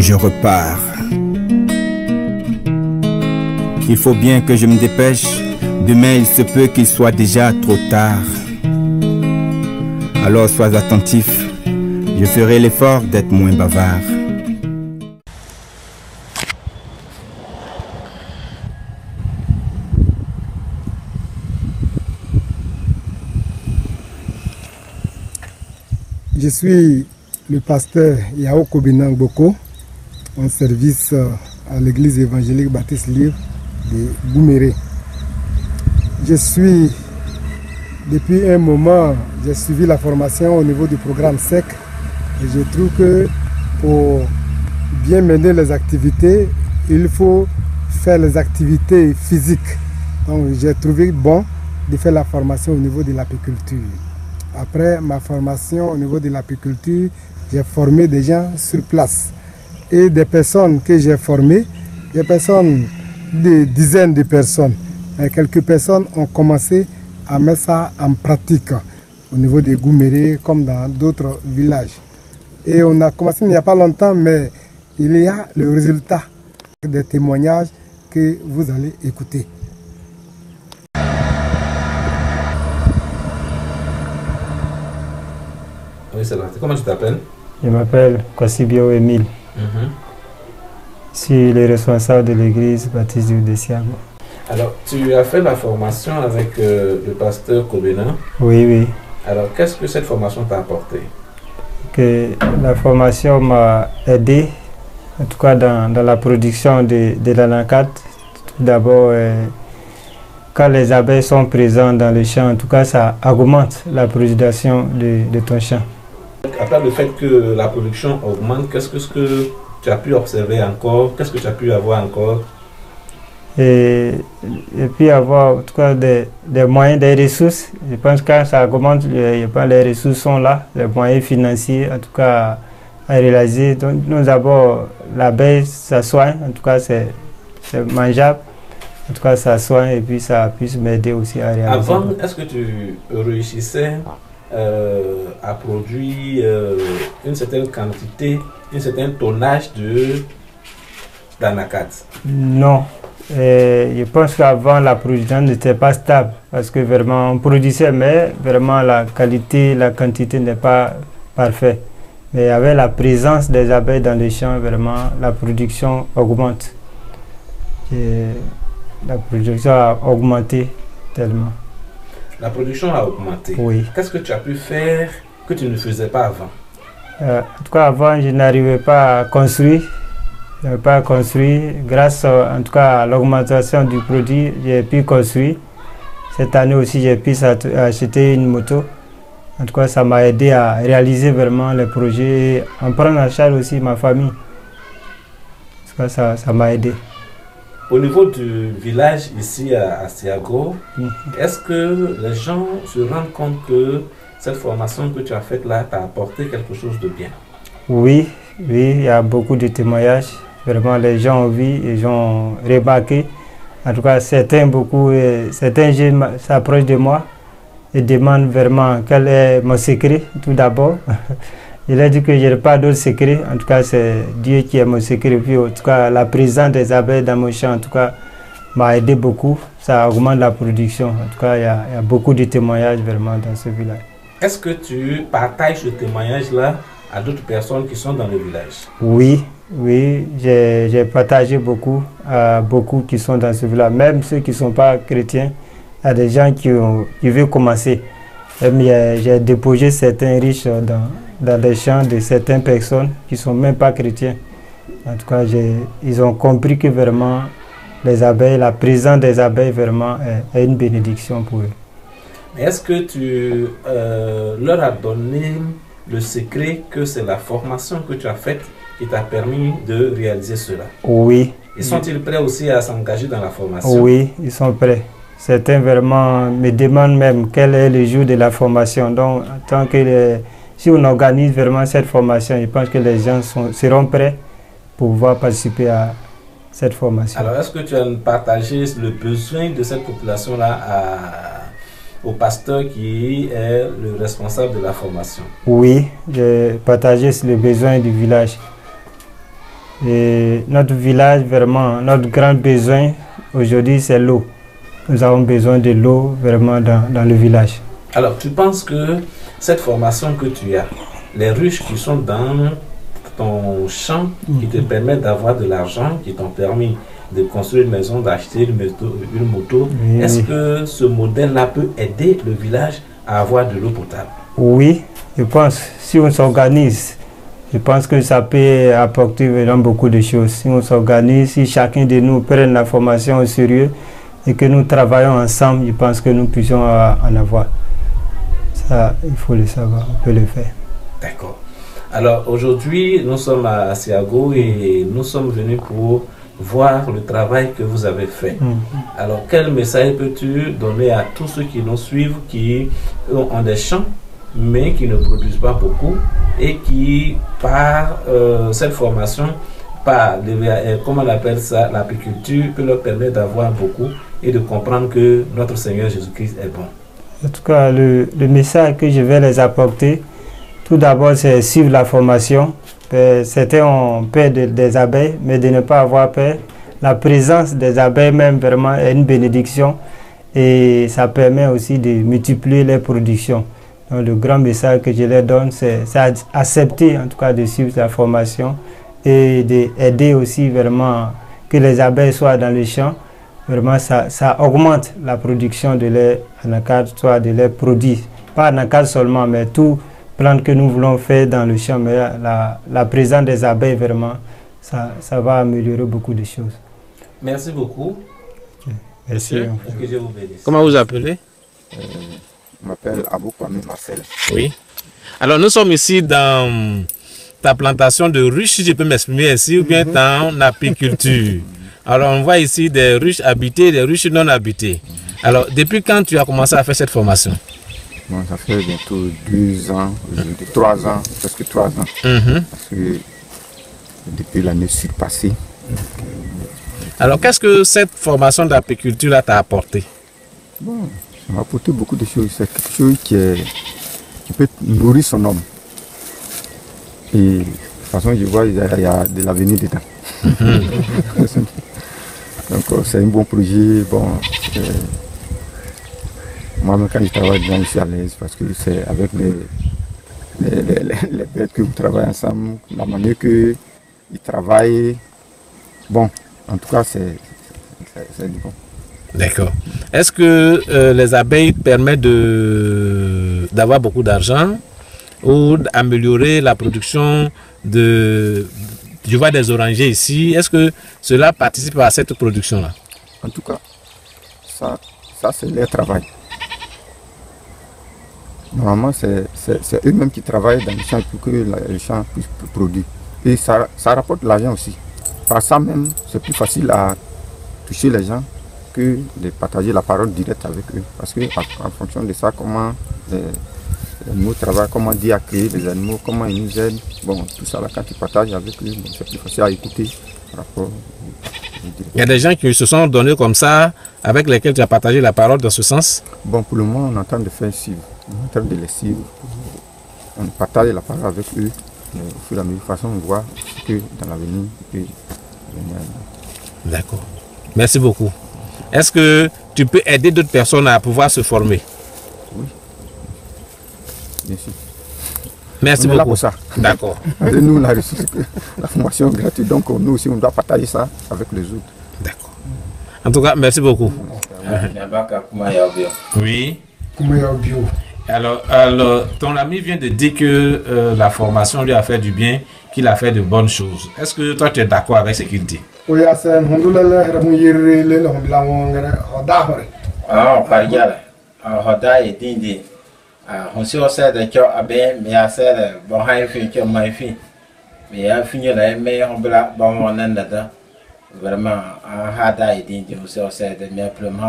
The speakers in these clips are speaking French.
je repars. Il faut bien que je me dépêche. Demain, il se peut qu'il soit déjà trop tard. Alors sois attentif. Je ferai l'effort d'être moins bavard. Je suis le pasteur Yao Kobina Gboko, en service à l'église évangélique Baptiste Libre de Gouméré. Depuis un moment, j'ai suivi la formation au niveau du programme SEC et je trouve que pour bien mener les activités, il faut faire les activités physiques. Donc j'ai trouvé bon de faire la formation au niveau de l'apiculture. Après ma formation au niveau de l'apiculture, j'ai formé des gens sur place. Et des personnes que j'ai formées, des dizaines de personnes. Et quelques personnes ont commencé à mettre ça en pratique au niveau des Gouméré comme dans d'autres villages. Et on a commencé il n'y a pas longtemps, mais il y a le résultat des témoignages que vous allez écouter. Oui, c'est vrai. Comment tu t'appelles? Je m'appelle Kwassibio Emile. Je suis le responsable de l'église baptiste de Siago. Alors, tu as fait la formation avec le pasteur Kobina? Oui, oui. Alors, qu'est-ce que cette formation t'a apporté? La formation m'a aidé, en tout cas dans la production de l'anacarde. Tout d'abord, quand les abeilles sont présentes dans le champ, en tout cas, ça augmente la production de ton champ. À part le fait que la production augmente, qu'est-ce que tu as pu observer encore? Qu'est-ce que tu as pu avoir encore? Et puis avoir en tout cas des moyens, des ressources. Je pense que quand ça augmente, les ressources sont là, les moyens financiers en tout cas à réaliser. Donc nous d'abord, l'abeille, ça soigne, en tout cas c'est mangeable. En tout cas, ça soigne et puis ça puisse m'aider aussi à réaliser. Avant, est-ce que tu réussissais à produire une certaine quantité, un certain tonnage d'anacarde? Non. Je pense qu'avant, la production n'était pas stable parce que vraiment, on produisait, mais vraiment la qualité, la quantité n'est pas parfaite. Mais avec la présence des abeilles dans les champs, vraiment, la production augmente. La production a augmenté tellement. La production a augmenté? Oui. Qu'est-ce que tu as pu faire que tu ne faisais pas avant? En tout cas, avant, je n'arrivais pas à construire. Je n'avais pas construit. Grâce en tout cas à l'augmentation du produit, j'ai pu construire. Cette année aussi, j'ai pu acheter une moto. En tout cas, ça m'a aidé à réaliser vraiment les projets, en prendre en charge aussi ma famille. En tout cas, ça m'a aidé. Au niveau du village ici à Siago, est-ce que les gens se rendent compte que cette formation que tu as faite là t'a apporté quelque chose de bien? Oui, il y a beaucoup de témoignages. Vraiment, les gens ont vu, ils ont remarqué. En tout cas, certains jeunes s'approchent de moi et demandent vraiment quel est mon secret, tout d'abord. Je leur dis que je n'ai pas d'autre secret. En tout cas, c'est Dieu qui est mon secret. Puis, en tout cas, la présence des abeilles dans mon champ, en tout cas, m'a aidé beaucoup. Ça augmente la production. En tout cas, il y a beaucoup de témoignages vraiment dans ce village. Est-ce que tu partages ce témoignage-là à d'autres personnes qui sont dans le village? Oui, j'ai partagé beaucoup à beaucoup qui sont dans ce village. Même ceux qui ne sont pas chrétiens, il y a des gens qui veulent commencer. J'ai déposé certains riches dans des champs de certaines personnes qui ne sont même pas chrétiens. En tout cas, ils ont compris que vraiment les abeilles, la présence des abeilles vraiment est une bénédiction pour eux. Est-ce que tu leur as donné le secret que c'est la formation que tu as faite qui t'a permis de réaliser cela? Oui. Et sont-ils prêts aussi à s'engager dans la formation? Oui, ils sont prêts. Certains vraiment me demandent même quel est le jour de la formation. Donc, tant que si on organise vraiment cette formation, je pense que les gens seront prêts pour pouvoir participer à cette formation. Alors, est-ce que tu as partagé le besoin de cette population-là au pasteur qui est le responsable de la formation? Oui, j'ai partagé le besoin du village. Et notre village, vraiment, notre grand besoin aujourd'hui, c'est l'eau. Nous avons besoin de l'eau vraiment dans le village. Alors, tu penses que cette formation que tu as, les ruches qui sont dans ton champ, qui te permettent d'avoir de l'argent, qui t'ont permis de construire une maison, d'acheter une moto, Oui, est-ce oui. que ce modèle-là peut aider le village à avoir de l'eau potable? Oui, je pense, si on s'organise, je pense que ça peut apporter vraiment beaucoup de choses. Si on s'organise, si chacun de nous prenne la formation au sérieux et que nous travaillons ensemble, je pense que nous puissions en avoir. Ça, il faut le savoir, on peut le faire. D'accord. Alors aujourd'hui, nous sommes à Asiago et nous sommes venus pour voir le travail que vous avez fait. Alors quel message peux-tu donner à tous ceux qui nous suivent, qui ont des champs, mais qui ne produisent pas beaucoup et qui, par cette formation, par, comment on appelle ça, l'apiculture, peut leur permettre d'avoir beaucoup et de comprendre que notre Seigneur Jésus-Christ est bon. En tout cas, le message que je vais les apporter, tout d'abord, c'est suivre la formation. Certains ont peur des abeilles, mais de ne pas avoir peur. La présence des abeilles même vraiment est une bénédiction et ça permet aussi de multiplier les productions. Donc, le grand message que je leur donne, c'est accepter en tout cas de suivre la formation et d'aider aussi vraiment que les abeilles soient dans les champs. Vraiment, ça augmente la production de lait anacarde, soit de lait produit. Pas anacarde seulement, mais tout plante que nous voulons faire dans le champ. Mais la présence des abeilles, vraiment, ça va améliorer beaucoup de choses. Merci beaucoup. Merci. Monsieur, que Dieu vous bénisse. Comment vous appelez? Je m'appelle Abou Kwame Marcel. Oui. Alors nous sommes ici dans ta plantation de ruches, si je peux m'exprimer ainsi, ou bien dans apiculture. Alors on voit ici des ruches habitées, des ruches non habitées. Alors depuis quand tu as commencé à faire cette formation? Bon, ça fait bientôt 2 ans, 3 ans, presque 3 ans. Parce que depuis l'année surpassée. Alors qu'est-ce que cette formation d'apiculture t'a apporté? Bon, ça m'a apporté beaucoup de choses. C'est quelque chose qui peut nourrir son homme. Et de toute façon, je vois qu'il y a de l'avenir dedans. Donc c'est un bon projet. Bon, moi-même quand je travaille dedans, je suis à l'aise parce que c'est avec les bêtes que vous travaillez ensemble, la manière qu'ils travaillent. Bon, en tout cas, c'est bon. D'accord. Est-ce que les abeilles permettent d'avoir beaucoup d'argent ou d'améliorer la production de... Je vois des orangers ici. Est-ce que cela participe à cette production-là? En tout cas, ça c'est leur travail. Normalement, c'est eux-mêmes qui travaillent dans les champs pour que les champs puissent produire. Et ça rapporte de l'argent aussi. Par ça même, c'est plus facile à toucher les gens que de partager la parole directe avec eux. Parce que en fonction de ça, comment les animaux travaillent, comment dire à créer les animaux, comment ils nous aident. Bon, tout ça là, quand tu partages avec eux, bon, c'est plus facile à écouter par rapport. Il y a des gens qui se sont donnés comme ça, avec lesquels tu as partagé la parole dans ce sens? Bon, pour le moment, on est en train de faire suivre. On est en train de les suivre. On partage la parole avec eux. Mais au fur et à mesure, de toute façon, on voit que dans l'avenir, il peut venir. D'accord. Merci beaucoup. Est-ce que tu peux aider d'autres personnes à pouvoir se former? Oui. Bien sûr. Merci on est beaucoup. Là pour ça. D'accord. Nous, on a reçu la formation gratuite, donc nous aussi, on doit partager ça avec les autres. D'accord. En tout cas, merci beaucoup. Oui. Alors, ton ami vient de dire que la formation lui a fait du bien, qu'il a fait de bonnes choses. Est-ce que toi, tu es d'accord avec ce qu'il dit? On s'est aussi de cœur à bien, mais à celle bon high fin que my fille. Mais à finir la meilleure black bon on en dedans. Vraiment, un hard idée, on s'est aussi de mes plumes,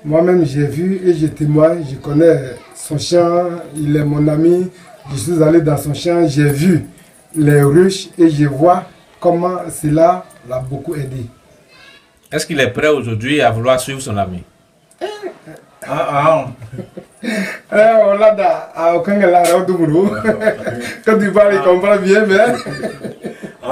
Moi-même, j'ai vu et je témoigne, je connais son champ, il est mon ami. Je suis allé dans son champ, j'ai vu les ruches et je vois comment cela l'a beaucoup aidé. Est-ce qu'il est prêt aujourd'hui à vouloir suivre son ami? On l'a à aucun gars là, quand tu parles, il comprend bien, mais Il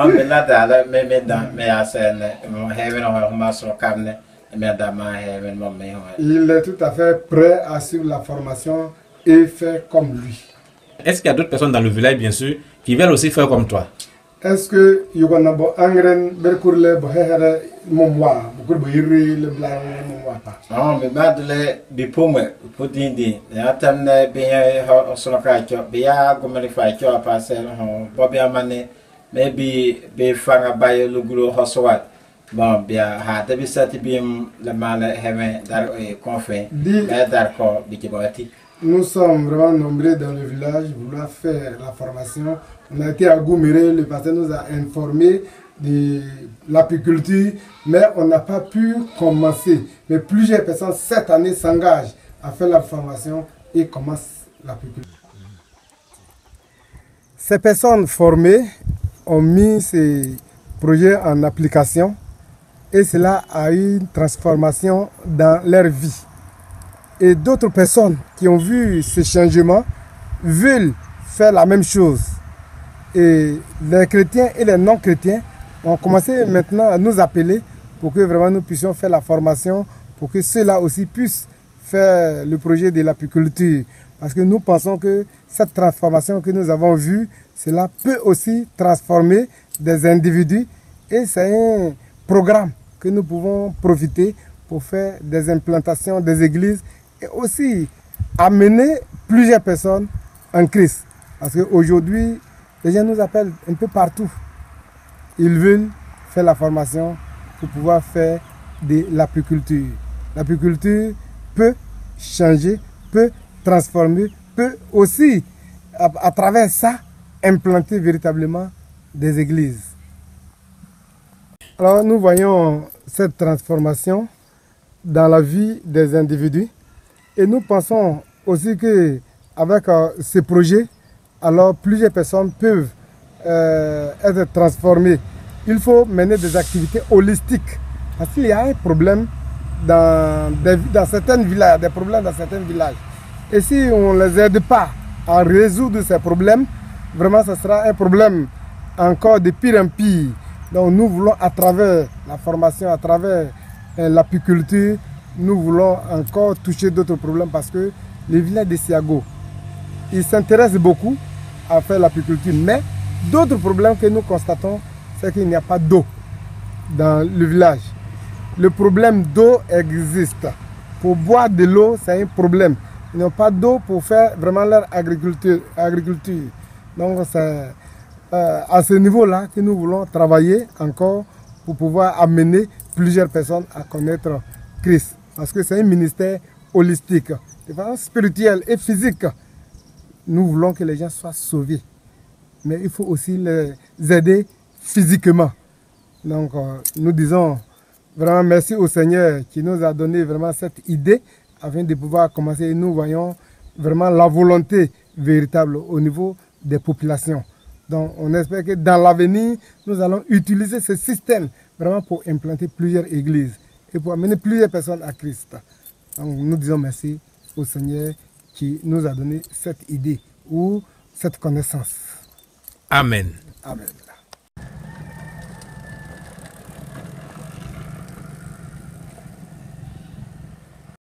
est tout à fait prêt à suivre la formation et faire comme lui. Est-ce qu'il y a d'autres personnes dans le village, bien sûr, qui veulent aussi faire comme toi? Est-ce que il y a un bercourle bohere momwa beaucoup bohiri le blanc momwa pas? Non, mais madele bipome putindi ya tamne be ho sonoka cho be ya gomeli fa cho passer ho bobi amane maybe be fanga bayo lugulo hoswat bon bien ha tabi sati bim le mal heaven dar confin dar ko bikibati. Nous sommes vraiment nombreux dans le village vouloir faire la formation. On a été à Gouméré, le pasteur nous a informé de l'apiculture, mais on n'a pas pu commencer. Mais plusieurs personnes cette année s'engagent à faire la formation et commencent l'apiculture. Ces personnes formées ont mis ces projets en application et cela a eu une transformation dans leur vie. Et d'autres personnes qui ont vu ce changement veulent faire la même chose. Et les chrétiens et les non-chrétiens ont commencé maintenant à nous appeler pour que vraiment nous puissions faire la formation, pour que ceux-là aussi puissent faire le projet de l'apiculture. Parce que nous pensons que cette transformation que nous avons vue, cela peut aussi transformer des individus. Et c'est un programme que nous pouvons profiter pour faire des implantations des églises et aussi amener plusieurs personnes en Christ. Parce qu'aujourd'hui, les gens nous appellent un peu partout. Ils veulent faire la formation pour pouvoir faire de l'apiculture. L'apiculture peut changer, peut transformer, peut aussi, à travers ça, implanter véritablement des églises. Alors nous voyons cette transformation dans la vie des individus. Et nous pensons aussi qu'avec ce projet, alors plusieurs personnes peuvent être transformées. Il faut mener des activités holistiques. Parce qu'il y a un problème dans certains villages, des problèmes dans certains villages. Et si on ne les aide pas à résoudre ces problèmes, vraiment ce sera un problème encore de pire en pire. Donc nous voulons à travers la formation, à travers l'apiculture, nous voulons encore toucher d'autres problèmes parce que le village de Siago, il s'intéresse beaucoup à faire l'apiculture. Mais d'autres problèmes que nous constatons, c'est qu'il n'y a pas d'eau dans le village. Le problème d'eau existe. Pour boire de l'eau, c'est un problème. Ils n'ont pas d'eau pour faire vraiment leur agriculture. Donc c'est à ce niveau-là que nous voulons travailler encore pour pouvoir amener plusieurs personnes à connaître Christ. Parce que c'est un ministère holistique, de façon spirituelle et physique. Nous voulons que les gens soient sauvés. Mais il faut aussi les aider physiquement. Donc nous disons vraiment merci au Seigneur qui nous a donné vraiment cette idée afin de pouvoir commencer. Et nous voyons vraiment la volonté véritable au niveau des populations. Donc on espère que dans l'avenir, nous allons utiliser ce système vraiment pour implanter plusieurs églises et pour amener plusieurs personnes à Christ. Donc nous disons merci au Seigneur qui nous a donné cette idée ou cette connaissance. Amen. Amen.